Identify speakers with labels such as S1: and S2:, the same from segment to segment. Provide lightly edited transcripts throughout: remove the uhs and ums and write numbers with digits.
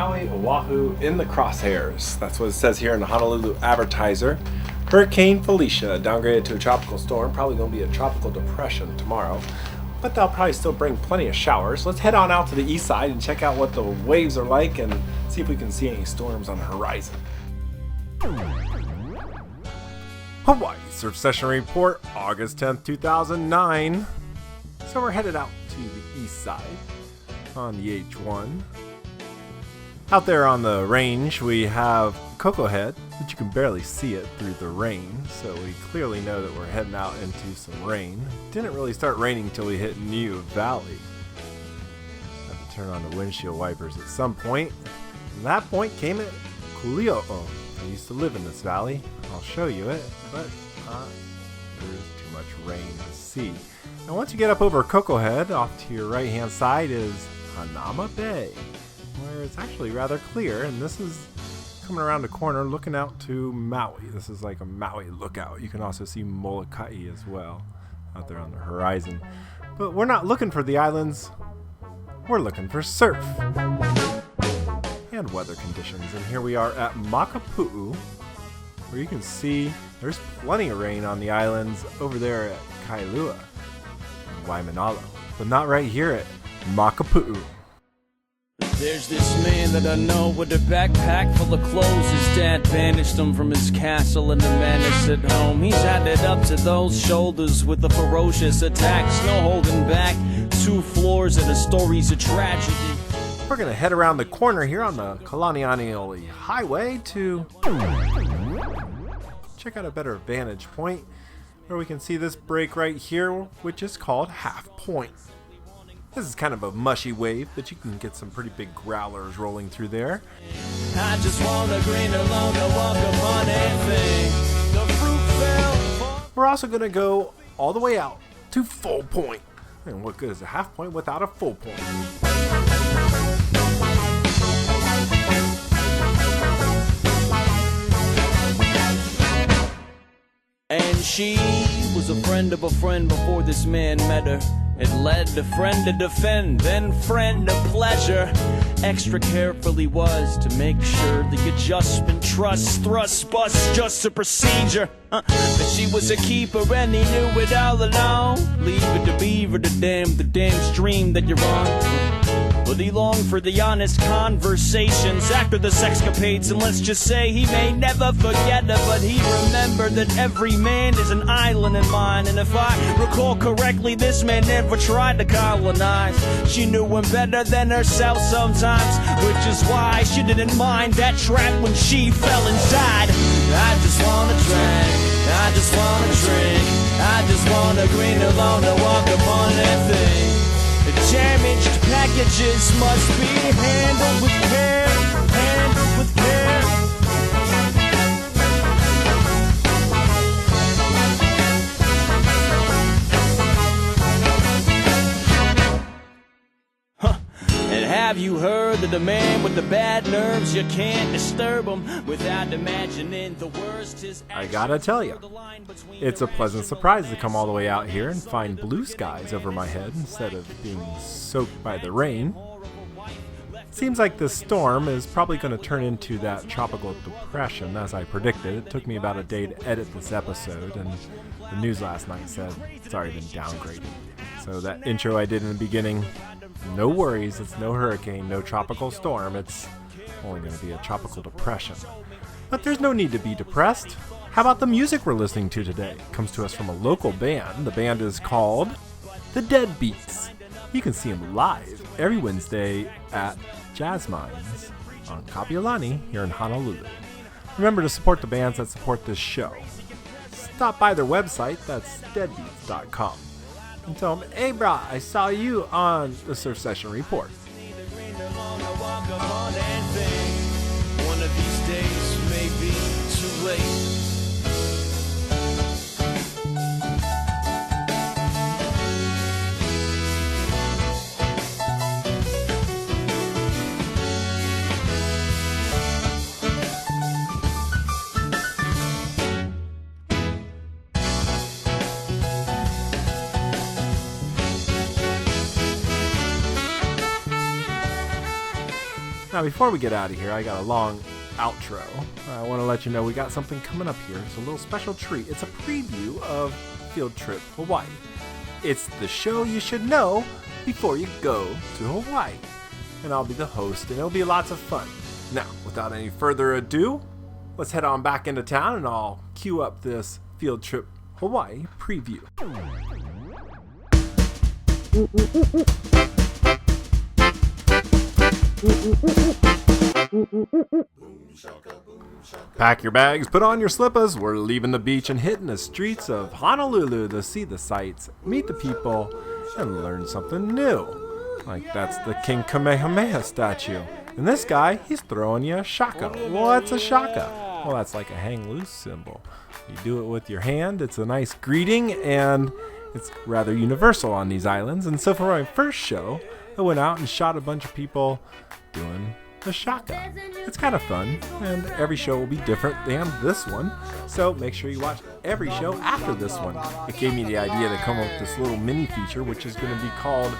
S1: Maui, Oahu in the crosshairs. That's what it says here in the Honolulu Advertiser. Hurricane Felicia downgraded to a tropical storm. Probably going to be a tropical depression tomorrow, but they'll probably still bring plenty of showers. Let's head on out to the east side and check out what the waves are like and see if we can see any storms on the horizon. Hawaii Surf Session Report, August 10th, 2009. So we're headed out to the east side on the H1. Out there on the range, we have Cocoa Head, but you can barely see it through the rain, so we clearly know that we're heading out into some rain. Didn't really start raining until we hit Niu Valley. Had to turn on the windshield wipers at some point. And that point came at Kuli'o'o. I used to live in this valley. I'll show you it, but there is too much rain to see. And once you get up over Cocoa Head, off to your right-hand side is Hanauma Bay, where it's actually rather clear, and this is coming around the corner looking out to Maui. This is like a Maui lookout. You can also see Molokai as well out there on the horizon. But we're not looking for the islands, we're looking for surf and weather conditions. And here we are at Makapuu, where you can see there's plenty of rain on the islands over there at Kailua and Waimanalo, but not right here at Makapuu.
S2: There's this man that I know with a backpack full of clothes. His dad banished him from his castle and the madness at home. He's added up to those shoulders with the ferocious attacks. No holding back, 2 floors and the story's a tragedy.
S1: We're going to head around the corner here on the Kalanianiole Highway to check out a better vantage point where we can see this break right here, which is called Half Point. This is kind of a mushy wave, but you can get some pretty big growlers rolling through there.
S2: I just want a green alone to walk upon anything. The fruit fell.
S1: We're also going to go all the way out to Full Point. And what good is a half point without a full point?
S2: And she was a friend of a friend before this man met her. It led to friend to defend, then friend to pleasure. Extra careful he was to make sure the adjustment, trust, thrust, bust, just a procedure. But she was a keeper and he knew it all along. Leave it to beaver to the damn stream that you're on. But he longed for the honest conversations after the sexcapades, and let's just say he may never forget her, but he remembered that every man is an island in mine. And if I recall correctly, this man never tried to colonize. She knew him better than herself sometimes, which is why she didn't mind that trap when she fell inside. I just wanna drink, I just wanna drink, I just wanna green alone to walk upon anything. The damaged packages must be handled with care, handled with care. And have you heard of the man with the bad nerves? You can't disturb him without imagining the worst.
S1: I gotta tell you, it's a pleasant surprise to come all the way out here and find blue skies over my head instead of being soaked by the rain. Seems like this storm is probably going to turn into that tropical depression as I predicted. It took me about a day to edit this episode, and the news last night said it's already been downgraded. So that intro I did in the beginning, no worries, it's no hurricane, no tropical storm, it's only going to be a tropical depression. But there's no need to be depressed. How about the music we're listening to today? It comes to us from a local band. The band is called The Deadbeats. You can see them live every Wednesday at Jazz Minds on Kapiolani here in Honolulu. Remember to support the bands that support this show. Stop by their website, that's deadbeats.com. And tell them, hey brah, I saw you on the Surf Session Report.
S2: One of these days may be too late.
S1: Now, before we get out of here, I got a long outro. I want to let you know we got something coming up here. It's a little special treat. It's a preview of Field Trip Hawaii. It's the show you should know before you go to Hawaii. And I'll be the host, and it'll be lots of fun. Now, without any further ado, let's head on back into town, and I'll cue up this Field Trip Hawaii preview. Pack your bags, put on your slippers. We're leaving the beach and hitting the streets of Honolulu to see the sights, meet the people, and learn something new. Like that's the King Kamehameha statue. And this guy, he's throwing you a shaka. What's a shaka? Well, that's like a hang loose symbol. You do it with your hand. It's a nice greeting, and it's rather universal on these islands. And so for my first show, I went out and shot a bunch of people doing the shaka. It's kind of fun, and every show will be different than this one, so make sure you watch every show after this one. It gave me the idea to come up with this little mini feature, which is going to be called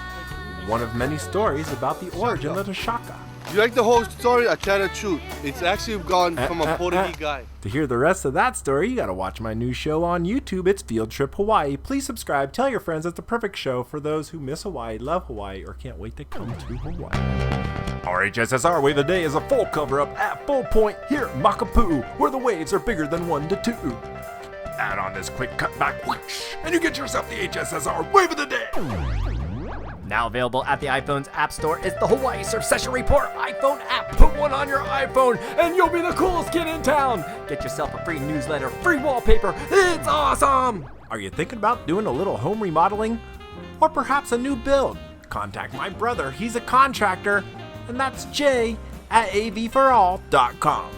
S1: One of Many Stories About the Origin of the Shaka.
S3: You like the whole story? I tell the truth. It's actually gone from a Portuguese guy.
S1: To hear the rest of that story, you gotta watch my new show on YouTube. It's Field Trip Hawaii. Please subscribe, tell your friends. It's the perfect show for those who miss Hawaii, love Hawaii, or can't wait to come to Hawaii. Our HSSR Wave of the Day is a full cover-up at full point here at Makapuu, where the waves are bigger than 1 to 2. Add on this quick cutback, whoosh, and you get yourself the HSSR Wave of the Day.
S4: Now available at the iPhone's App Store is the Hawaii Surf Session Report iPhone app. Put one on your iPhone and you'll be the coolest kid in town. Get yourself a free newsletter, free wallpaper. It's awesome!
S1: Are you thinking about doing a little home remodeling? Or perhaps a new build? Contact my brother. He's a contractor. And that's Jay at avforall.com.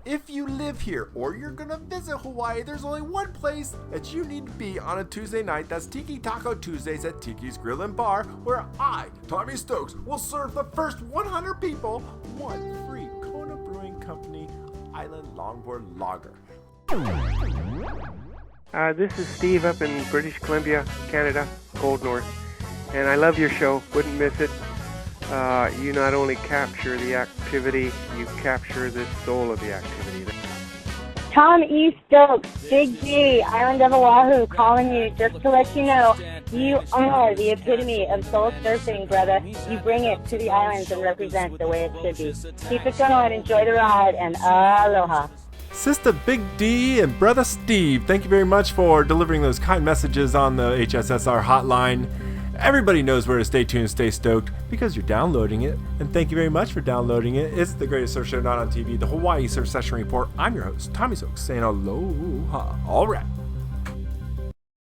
S1: If you live here or you're gonna visit Hawaii, there's only one place that you need to be on a Tuesday night. That's Tiki Taco Tuesdays at Tiki's Grill and Bar, where I, Tommy Stokes, will serve the first 100 people one free Kona Brewing Company Island Longboard Lager.
S5: This is Steve up in British Columbia, Canada, Cold North, and I love your show. Wouldn't miss it. You not only capture the activity, you capture the soul of the activity.
S6: Tom E. Stokes, Big G, Island of Oahu, calling you just to let you know you are the epitome of soul surfing, brother. You bring it to the islands and represent the way it should be. Keep it going, enjoy the ride, and aloha.
S1: Sister Big D and Brother Steve, thank you very much for delivering those kind messages on the HSSR hotline. Everybody knows where to stay tuned, stay stoked, because you're downloading it. And thank you very much for downloading it. It's the greatest surf show not on TV, the Hawaii Surf Session Report. I'm your host, Tommy Stokes, saying aloha. All right.